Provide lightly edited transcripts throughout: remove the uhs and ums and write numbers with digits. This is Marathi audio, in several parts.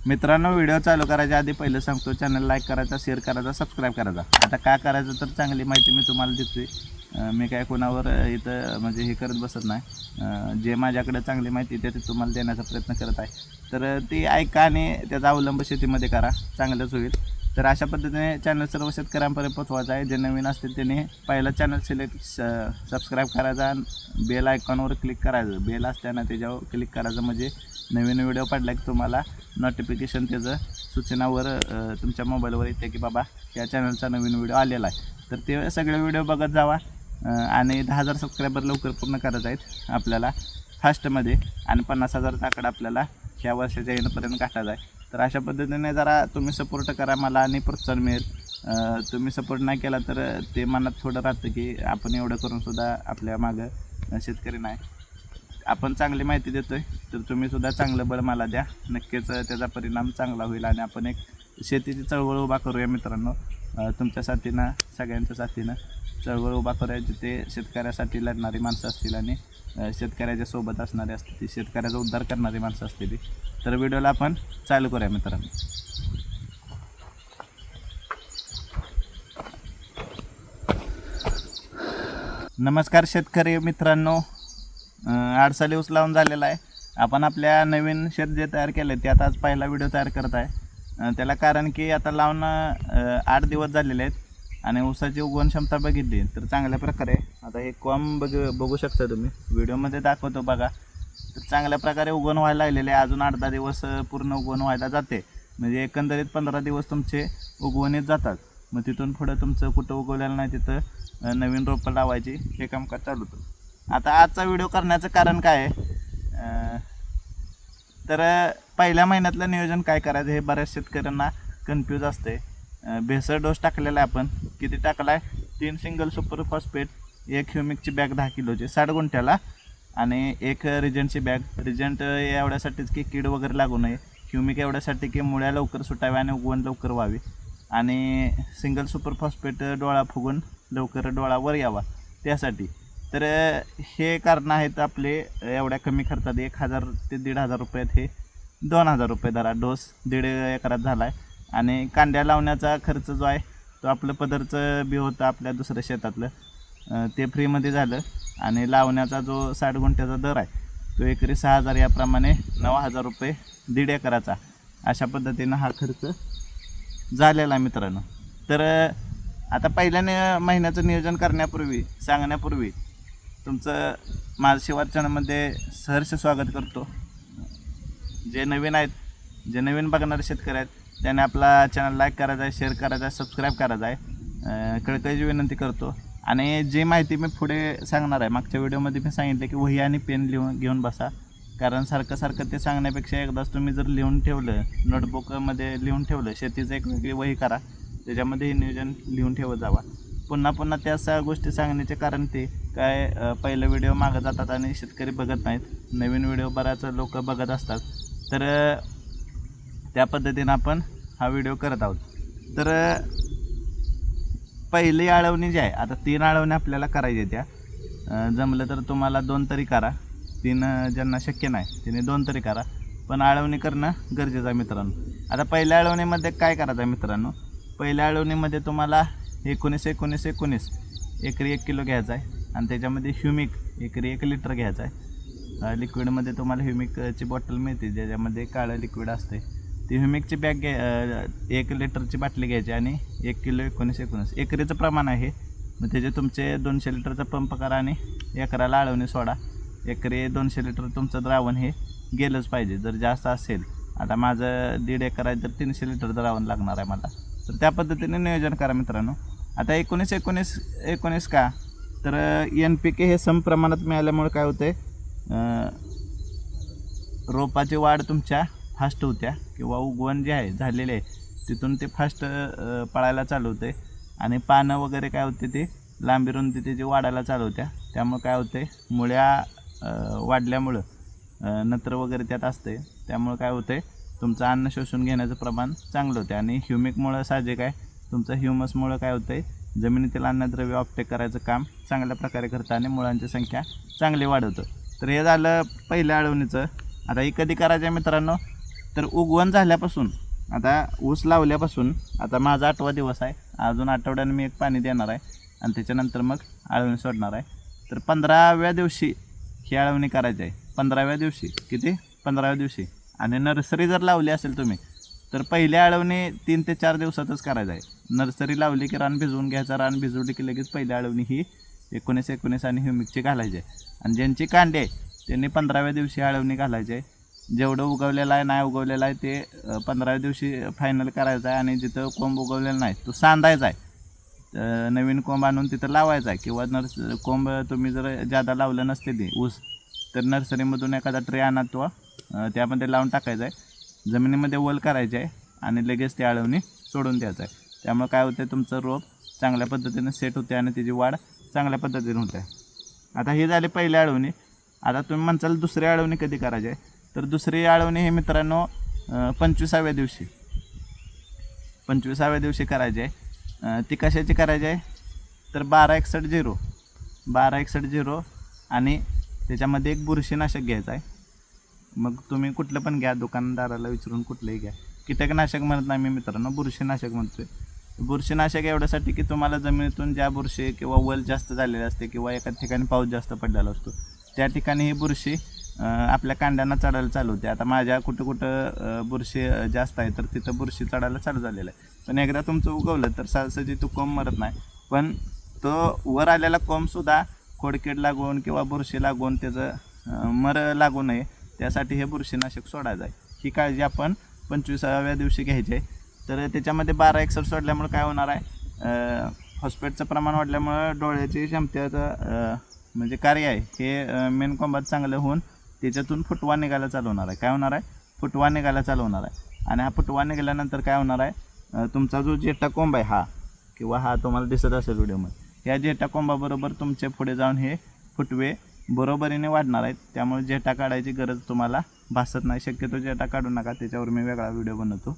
मित्रांनो, व्हिडिओ चालू करायच्या आधी पहिलं सांगतो, चॅनल लाईक करायचा, शेअर करायचा, सबस्क्राईब करायचा। आता काय करायचं तर चांगली माहिती मी तुम्हाला देतोय। मी काय कोणावर इथं म्हणजे हे करत बसत नाही। जे माझ्याकडे चांगली माहिती ते तुम्हाला देण्याचा प्रयत्न करत आहे, तर ती ऐका आणि त्याचा अवलंब शेतीमध्ये करा, चांगलंच होईल। तर अशा पद्धतीने चॅनल सर्व शेतकऱ्यांपर्यंत पोहोचवायचं आहे। जे नवीन असतील त्यांनी पहिलं चॅनल सबस्क्राईब करायचा, बेल आयकॉनवर क्लिक करायचं, बेल असताना त्याच्यावर क्लिक करायचं, म्हणजे नवीन व्हिडिओ पडला की तुम्हाला नोटिफिकेशन त्याचं सूचनावर तुमच्या मोबाईलवर येते की बाबा या चॅनलचा नवीन व्हिडिओ आलेला आहे। तर ते सगळे व्हिडिओ बघत जावा आणि 10,000 सबस्क्रायबर लवकर पूर्ण करत आहेत आपल्याला फास्टमध्ये, आणि 50,000चा आकडा आपल्याला ह्या वर्षाच्या येण्यापर्यंत गाठायचा आहे। तर अशा पद्धतीने जरा तुम्ही सपोर्ट करा मला आणि प्रोत्साहन मिळेल। तुम्ही सपोर्ट नाही केला तर ते मनात थोडं राहतं की आपण एवढं करूनसुद्धा आपल्या मागं शेतकरी नाही। आपण चांगली माहिती देतोय तर तुम्हीसुद्धा चांगलं बळ मला द्या, नक्कीच त्याचा परिणाम चांगला होईल आणि आपण एक शेतीची चळवळ उभा करूया मित्रांनो। तुमच्या साथीनं, सगळ्यांच्या साथीनं चळवळ उभा करूया, जिथे शेतकऱ्यासाठी लढणारी माणसं असतील आणि शेतकऱ्याच्या सोबत असणारे असतील, ती शेतकऱ्याचा उद्धार करणारी माणसं असतील। तर व्हिडिओला आपण चालू करूया मित्रांनो। नमस्कार शेतकरी मित्रांनो, आडसाली ऊस लावून झालेला आहे। आपण आपल्या नवीन शेत जे तयार केलं ते आता आज पहिला व्हिडिओ तयार करत आहे। त्याला कारण की आता लावून 8 दिवस झालेले आहेत आणि ऊसाची उगवण क्षमता बघितली तर चांगल्या प्रकारे, आता हे कॉम बघू शकता तुम्ही, व्हिडिओमध्ये दाखवतो बघा, तर चांगल्या प्रकारे उगवण व्हायला लागलेले आहे। अजून 8-10 दिवस पूर्ण उगवण व्हायला जाते, म्हणजे एकंदरीत 15 दिवस तुमचे उगवणीत जातात। मग तिथून पुढं तुमचं कुठं उगवलेलं नाही तिथं नवीन रोपं लावायची, हे कामकाज चालू होतं। आता आजचा व्हिडिओ करण्याचं कारण काय आहे, तर पहिल्या महिन्यातलं नियोजन काय करायचं हे बऱ्याच शेतकऱ्यांना कन्फ्यूज असते। भेसळ डोस टाकलेला आहे आपण, किती टाकला आहे, 3 सिंगल सुपर फॉस्फेट, 1 ह्युमिकची बॅग 10 किलोची 60 गुंठ्याला, आणि 1 रिजंटची बॅग। रिजंट एवढ्यासाठीच की कीड वगैरे लागू नये, ह्युमिक एवढ्यासाठी की मुळ्या लवकर सुटाव्या आणि उगवण लवकर व्हावी, आणि सिंगल सुपर फॉस्फेट डोळा फुगून लवकर डोळा वर यावा त्यासाठी। तर हे कारण आहेत आपले एवढ्या कमी खर्चात 1,000 ते 1,500 रुपयात हे 2,000 रुपये धरा, डोस 1.5 एकरात झाला आहे। आणि कांड्या लावण्याचा खर्च जो आहे तो आपलं पदरचं बी होतं आपल्या दुसऱ्या शेतातलं, ते फ्रीमध्ये झालं, आणि लावण्याचा जो 60 गुंठ्याचा दर आहे तो एकरी 6,000, याप्रमाणे 9,000 रुपये 1.5 एकराचा, अशा पद्धतीनं हा खर्च झालेला आहे मित्रांनो। तर आता पहिल्या महिन्याचं नियोजन करण्यापूर्वी, सांगण्यापूर्वी तुमचं माझं शिवार चॅनलमध्ये सहर्ष स्वागत करतो। जे नवीन आहेत, जे नवीन बघणारे शेतकरी आहेत, त्याने आपला चॅनल लाईक करायचा आहे, शेअर करायचा आहे, सबस्क्राईब करायचा आहे, कळकळीची विनंती करतो। आणि जी माहिती मी पुढे सांगणार आहे, मागच्या व्हिडिओमध्ये मी सांगितलं की वही आणि पेन घेऊन बसा, कारण सारखं ते सांगण्यापेक्षा एकदाच तुम्ही जर लिहून ठेवलं, नोटबुकमध्ये लिहून ठेवलं, शेतीचं एक वेगळी वही करा, त्याच्यामध्ये हे नियोजन लिहून ठेवत जावा। पुन्हा त्या सगळ्या गोष्टी सांगण्याचे कारण ते काय, पहिलं व्हिडिओ मागं जातात आणि शेतकरी बघत नाहीत, नवीन व्हिडिओ बऱ्याच लोक बघत असतात, तर त्या पद्धतीनं आपण हा व्हिडिओ करत आहोत। तर पहिली आळवणी जी आहे, आता 3 आळवणी आपल्याला करायची, त्या जमलं तर तुम्हाला 2 तरी करा, 3 ज्यांना शक्य नाही त्याने 2 तरी करा, पण आळवणी करणं गरजेचं आहे मित्रांनो। आता पहिल्या आळवणीमध्ये काय करायचं आहे मित्रांनो, पहिल्या आळवणीमध्ये तुम्हाला 19-19-19 एकरी 1 किलो घ्यायचा आहे, आणि त्याच्यामध्ये ह्युमिक एकरी 1 लिटर घ्यायचं आहे। लिक्विडमध्ये तुम्हाला ह्युमिकची बॉटल मिळते, ज्याच्यामध्ये काळं लिक्विड असते, ती ह्युमिकची बॅग 1 लिटरची बाटली घ्यायची, आणि 1 किलो 19-19 एकरीचं प्रमाण आहे। मग त्याचे तुमचे 200 लिटरचा पंप करा आणि एकराला आळवणी सोडा, एकरी 200 लिटर तुमचं द्रावण हे गेलंच पाहिजे। जर जास्त असेल, आता माझं 1.5 एकर आहे तर 300 लिटर द्रावण लागणार आहे मला, तर त्या पद्धतीने नियोजन करा मित्रांनो। आता 19-19-19 का, तर NPK हे सम प्रमाणात मिळाल्यामुळे काय होतं, रोपाची वाढ तुमच्या फास्ट होत्या, किंवा उगवण जे आहे झालेले आहे तिथून ते फास्ट पळायला चालू होते, आणि पानं वगैरे काय होते ते लांबी रुंदी त्याची वाढायला चालू होत्या। त्यामुळे काय होते, मुळ्या वाढल्यामुळं नत्र वगैरे त्यात असते, त्यामुळे काय होते, तुमचं अन्न शोषून घेण्याचं प्रमाण चांगलं होते, आणि ह्युमिकमुळं साहजिक आहे, तुमचं ह्युमसमुळं काय होतं, जमिनीतील अन्नद्रव्य ऑफटेक करायचं काम चांगल्या प्रकारे करतं आणि मुळांची संख्या चांगली वाढवतं। तर हे झालं पहिल्या आळवणीचं। आता ही कधी करायचं आहे मित्रांनो, तर उगवण झाल्यापासून आता ऊस लावल्यापासून आता माझा 8वा दिवस आहे, अजून आठवड्यानं मी एक पाणी देणार आहे आणि त्याच्यानंतर मग आळवणी सोडणार आहे. तर 15व्या दिवशी ही आळवणी करायची आहे. 15व्या दिवशी किती 15व्या दिवशी. आणि नर्सरी जर लावली असेल तुम्ही तर पहिली आळवणी 3 ते 4 दिवसातच करायचं आहे. नर्सरी लावली की रान भिजवून घ्यायचं, रान भिजवली की लगेच पहिली आळवणी ही 19-19 आणि ह्युमिकची घालायची आहे. आणि ज्यांची कांडे आहे त्यांनी 15व्या दिवशी आळवणी घालायची आहे. जेवढं उगवलेलं आहे नाही उगवलेलं आहे ते 15व्या दिवशी फायनल करायचं आहे. आणि जिथं कोंब उगवलेलं नाही तो सांधायचा आहे, नवीन कोंब आणून तिथं लावायचा आहे. किंवा कोंब तुम्ही जर जादा लावलं नसते ते ऊस तर नर्सरीमधून एखादा ट्रे आणा तो त्यामध्ये लावून टाकायचा आहे, जमिनीमध्ये वल करायचे आहे आणि लगेच ती आळवणी सोडून द्यायचं आहे. त्यामुळे काय होतं, तुमचं रोप चांगल्या पद्धतीने सेट होते आणि त्याची वाढ चांगल्या पद्धतीने होते. आता हे झाले पहिली आळवणी. आता तुम्ही म्हणसाल दुसरी आळवणी कधी करायची आहे, तर दुसरी आळवणी हे मित्रांनो 25व्या दिवशी 25व्या दिवशी करायची आहे. ती कशाची करायची आहे, तर 1261-0 आणि त्याच्यामध्ये एक बुरशीनाशक घ्यायचं आहे. मग तुम्ही कुठलं पण घ्या, दुकानदाराला विचारून कुठलंही घ्या. कीटकनाशक म्हणत नाही मी मित्रांनो, बुरशीनाशक म्हणतोय. बुरशीनाशक एवढ्यासाठी की तुम्हाला जमिनीतून ज्या बुरशी किंवा वल जास्त झालेले असते किंवा एका ठिकाणी पाऊस जास्त पडलेला असतो त्या ठिकाणी ही बुरशी आपल्या कांड्यांना चढायला चालू होते. आता माझ्या कुठं बुरशी जास्त आहे तर तिथं बुरशी चढायला चालू झालेलं आहे. पण एकदा तुमचं उगवलं तर सहजी तो कोंब मरत नाही, पण तो वर आलेला कोंबसुद्धा खोडकीड लागून किंवा बुरशी लागून त्याचं मर लागू नये त्यासाठी हे बुरशीनाशक सोडायचं आहे. ही काळजी आपण 25व्या दिवशी घ्यायची आहे. तर त्याच्यामध्ये 1261 सोडल्यामुळे काय होणार आहे, फॉस्फेटचं प्रमाण वाढल्यामुळं डोळ्याची क्षमतेचं म्हणजे कार्य आहे हे मेन कोंबात चांगलं होऊन त्याच्यातून फुटवा निघायला चालू होणार आहे. काय होणार आहे, फुटवा निघायला चालू होणार आहे. आणि हा फुटवा निघाल्यानंतर काय होणार आहे, तुमचा जो जेटा कोंब आहे हा किंवा हा तुम्हाला दिसत असेल व्हिडिओमध्ये, ह्या जेटा कोंबाबरोबर तुमचे पुढे जाऊन हे फुटवे बरोबरीने वाढणार आहेत. त्यामुळे जेटा काढायची गरज तुम्हाला भासत नाही. शक्यतो जेटा काढू नका, त्याच्यावर मी वेगळा व्हिडिओ बनवतो.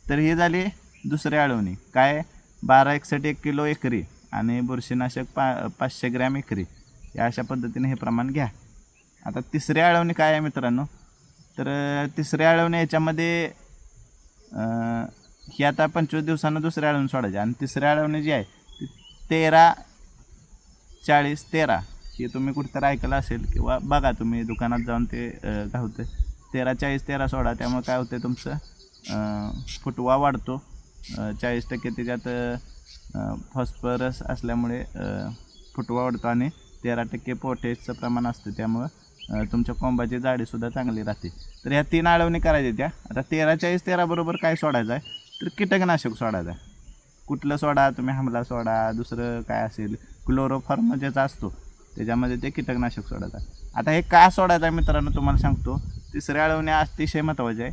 तर ही झाली दुसरी आळवणी. काय 1261 1 किलो एकरी आणि बुरशीनाशक 500 ग्रॅम एकरी, या अशा पद्धतीने हे प्रमाण घ्या. आता तिसरी आळवणी काय आहे मित्रांनो, तर तिसरी आळवणी याच्यामध्ये ही आता 25 दिवसांना दुसरी आळवणी सोडायची. आणि तिसरी आळवणी जी आहे ती 13-40-13 ही तुम्ही कुठेतरी ऐकलं असेल किंवा बघा तुम्ही दुकानात जाऊन ते गावते 13-40-13 सोडा. त्यामुळे काय होते, तुमचं फुटवा वाढतो. 40% त्याच्यात फॉस्फरस असल्यामुळे फुटवा वाढतो आणि 13% पोटॅशचं प्रमाण असतं. त्यामुळं तुमच्या कोंबाची जाडीसुद्धा चांगली राहते. तर ह्या 3 आळवणी करायच्या त्या. आता 13-40-13 बरोबर काय सोडायचं आहे, तर कीटकनाशक सोडायचं आहे. कुठलं सोडा तुम्ही, हमला सोडा, दुसरं काय असेल क्लोरोफॉर्म ज्याचा असतो त्याच्यामध्ये ते कीटकनाशक सोडायचं आहे. आता हे का सोडायचं आहे मित्रांनो तुम्हाला सांगतो. तिसरी आळवणी अतिशय महत्त्वाची आहे.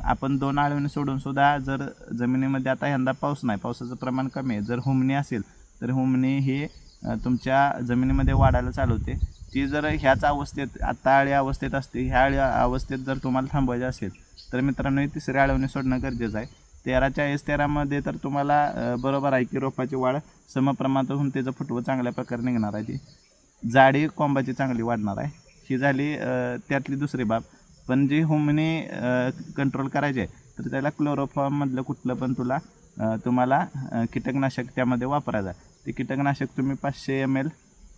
आपण 2 आळवणी सोडूनसुद्धा जर जमिनीमध्ये आता यंदा पाऊस नाही, पावसाचं प्रमाण कमी आहे, जर हुमणी असेल तर हुमणी ही तुमच्या जमिनीमध्ये वाढायला चालू होते. ती जर ह्याच अवस्थेत आता अळी अवस्थेत असते, ह्या अळी अवस्थेत जर तुम्हाला थांबवायचे असेल तर मित्रांनो ही तिसरी आळवणी सोडणं गरजेचं आहे. 13-40-13 तर तुम्हाला बरोबर आहे की रोपाची वाढ समप्रमाणात होऊन त्याचं फुटवं चांगल्या प्रकारे निघणार आहे, ती जाडी कोंबाची चांगली वाढणार आहे. ही झाली त्यातली दुसरी बाब. पण जी हुमणी कंट्रोल करायची आहे तर त्याला क्लोरोफॉर्ममधलं कुठलं पण तुम्हाला कीटकनाशक त्यामध्ये वापरायचं आहे. ते कीटकनाशक तुम्ही 500 ml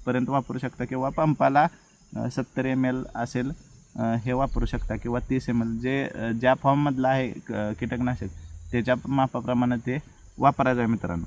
पर्यंत वापरू शकता किंवा पंपाला 70 ml असेल हे वापरू शकता किंवा 30 ml जे ज्या फॉर्ममधलं आहे कीटकनाशक त्याच्या मापाप्रमाणे ते वापरायचं आहे मित्रांनो.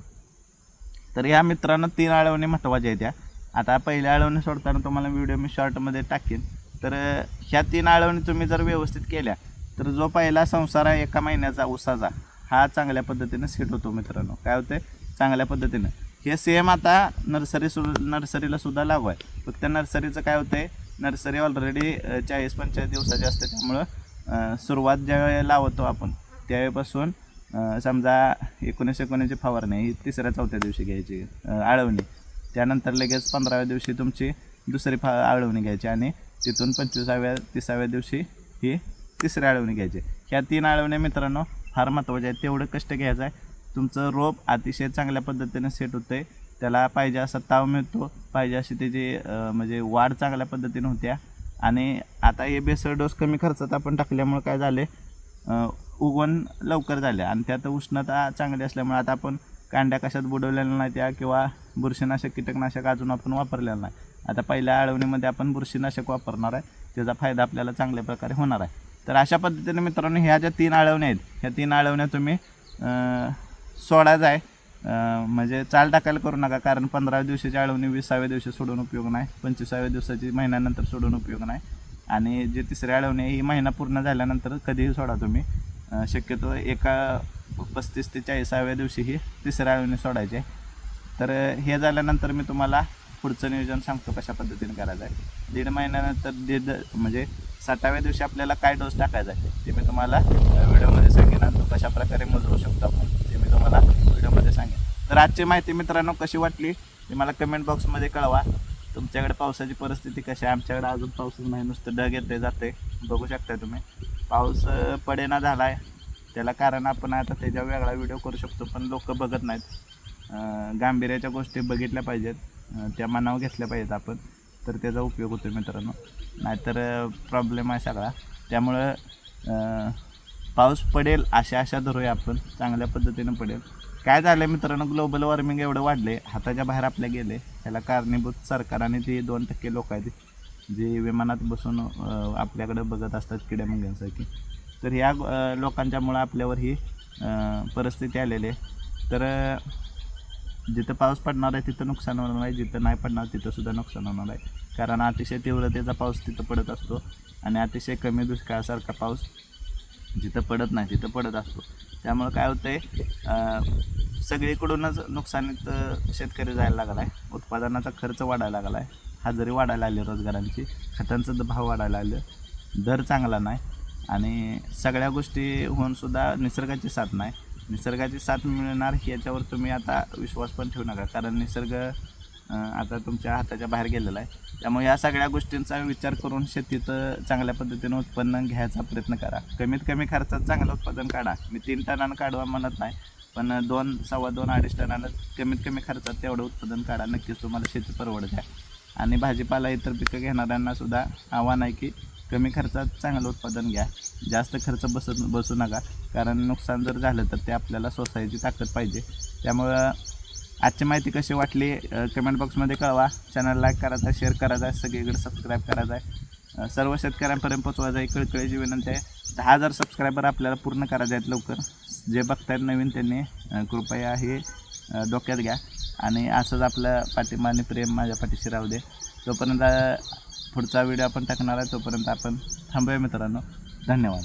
तर ह्या मित्रांनो 3 आळवणी महत्त्वाच्या आहेत त्या. आता पहिल्या आळवणी सोडताना तुम्हाला व्हिडिओ मी शॉर्टमध्ये टाकेन. तर ह्या 3 आळवणी तुम्ही जर व्यवस्थित केल्या तर जो पहिला संसार आहे 1 महिन्याचा ऊसाचा हा चांगल्या पद्धतीने सेट होतो मित्रांनो. काय होते, चांगल्या पद्धतीनं हे सेम आता नर्सरीला सुद्धा लागू आहे. फक्त नर्सरीचं काय होतं आहे, नर्सरी ऑलरेडी 40-45 दिवसाची असते. त्यामुळं सुरुवात ज्यावेळी लावतो आपण त्यावेळेपासून समजा 19-19ची फवारणी ही 3-4 दिवशी घ्यायची आळवणी. त्यानंतर लगेच 15व्या दिवशी तुमची दुसरी आळवणी घ्यायची आणि तिथून 25व्या-30व्या दिवशी ही तिसरी आळवणी घ्यायची. ह्या 3 आळवण्या मित्रांनो फार महत्त्वाच्या आहेत. तेवढं कष्ट घ्यायचं आहे. तुमचं रोप अतिशय चांगल्या पद्धतीने सेट होतं आहे, त्याला पाहिजे असा ताव मिळतो, पाहिजे अशी त्याची म्हणजे वाढ चांगल्या पद्धतीने होत्या. आणि आता हे बेसळ डोस कमी खर्चात आपण टाकल्यामुळे काय झाले, उगवण लवकर झाले आणि त्यात उष्णता चांगली असल्यामुळे आता आपण कांड्या कशात बुडवलेल्या नाही त्या किंवा बुरशीनाशक कीटकनाशक अजून आपण वापरलेलं नाही. आता पहिल्या आळवणीमध्ये आपण बुरशीनाशक वापरणार आहे, त्याचा फायदा आपल्याला चांगल्या प्रकारे होणार आहे. तर अशा पद्धतीने मित्रांनो ह्या ज्या 3 आळवण्या आहेत ह्या 3 आळवण्या तुम्ही सोडायचं आहे. म्हणजे चाल टाकायला करू नका, कारण 15व्या दिवशीची आळवणी 20व्या दिवशी सोडून उपयोग नाही, 25व्या दिवसाची महिन्यानंतर सोडून उपयोग नाही. आणि जे तिसरी आळवणी ही महिना पूर्ण झाल्यानंतर कधीही सोडा तुम्ही. शक्यतो एका 35 ते 40व्या दिवशी ही तिसरी आळवणी सोडायची आहे. तर हे झाल्यानंतर मी तुम्हाला पुढचं नियोजन सांगतो कशा पद्धतीने करायचं आहे. 1.5 महिन्यानंतर म्हणजे 60व्या दिवशी आपल्याला काय डोस टाकायचा आहे ते मी तुम्हाला व्हिडिओमध्ये सांगेन आणि तो कशा प्रकारे मोजवू शकतो आपण ते मी तुम्हाला व्हिडिओमध्ये सांगेन. तर आजची माहिती मित्रांनो कशी वाटली ते मला कमेंट बॉक्समध्ये कळवा. तुमच्याकडे पावसाची परिस्थिती कशी आहे? आमच्याकडे अजून पाऊसच नाही, नुसतं ढग येते जाते. बघू शकता तुम्ही पाऊस पडेना झाला आहे. त्याला कारण आपण आता त्याच्या वेगळा व्हिडिओ करू शकतो, पण लोक बघत नाहीत. गांभीर्याच्या गोष्टी बघितल्या पाहिजेत, त्या मनावर घेतल्या पाहिजेत आपण, तर त्याचा उपयोग होतो मित्रांनो. नाहीतर प्रॉब्लेम आहे सगळा. त्यामुळं पाऊस पडेल अशा आशा धरूया आपण, चांगल्या पद्धतीनं पडेल. काय झालं आहे मित्रांनो, ग्लोबल वॉर्मिंग एवढं वाढले, हाताच्या बाहेर आपल्या गेले. ह्याला कारणीभूत सरकार आणि ते 2% लोक आहेत जे विमानात बसून आपल्याकडे बघत असतात किड्या मुंग्यांसारखी. तर ह्या लोकांच्यामुळं आपल्यावर ही परिस्थिती आलेली आहे. तर जिथं पाऊस पडणार आहे तिथं नुकसान होणार आहे, जिथं नाही पडणार तिथंसुद्धा नुकसान होणार आहे. कारण अतिशय तीव्रतेचा पाऊस तिथं पडत असतो आणि अतिशय कमी दुष्काळासारखा पाऊस जिथं पडत नाही तिथं पडत असतो. त्यामुळं काय होतं आहे, सगळीकडूनच नुकसानीत शेतकरी जायला लागला आहे. उत्पादनाचा खर्च वाढायला लागला आहे, हजेरी वाढायला आली, रोजगारांची खतांचं भाव वाढायला आलं, दर चांगला नाही आणि सगळ्या गोष्टी होऊनसुद्धा निसर्गाची साथ नाही. निसर्गाची साथ मिळणार याच्यावर तुम्ही आता विश्वास पण ठेवू नका, कारण निसर्ग आता तुमच्या हाताच्या बाहेर गेलेला आहे. त्यामुळे या सगळ्या गोष्टींचा विचार करून शेतीत चांगल्या पद्धतीनं उत्पन्न घ्यायचा प्रयत्न करा. कमीत कमी खर्चात चांगलं उत्पादन काढा. मी 3 टनानं काढवा म्हणत नाही, पण 2, सव्वा 2, 2.5 टनानं कमीत कमी खर्चात तेवढं उत्पादन काढा. नक्कीच तुम्हाला शेती परवडत आहे. आणि भाजीपाला इतर पिकं घेणाऱ्यांनासुद्धा आव्हान आहे की कमी खर्चात चांगलं उत्पादन घ्या, जास्त खर्च बसू नका, कारण नुकसान जर झालं तर ते आपल्याला सोसायची ताकद पाहिजे. त्यामुळं आजची माहिती कशी वाटली कमेंट बॉक्समध्ये कळवा. चॅनल लाईक करायचा आहे, शेअर करायचा आहे, सगळीकडे सबस्क्राईब करायचा आहे. सर्व शेतकऱ्यांपर्यंत पोचवायचं आहे. कळकळीची विनंती आहे. 10,000 सबस्क्रायबर आपल्याला पूर्ण करायचे आहेत लवकर. जे बघतायत नवीन त्यांनी कृपया हे डोक्यात घ्या आणि असंच आपलं पाठिंबा आणि प्रेम माझ्या पाठीशी राहू दे. तोपर्यंत पुढचा व्हिडिओ आपण टाकणार आहे, तोपर्यंत आपण थांबूया मित्रांनो. धन्यवाद.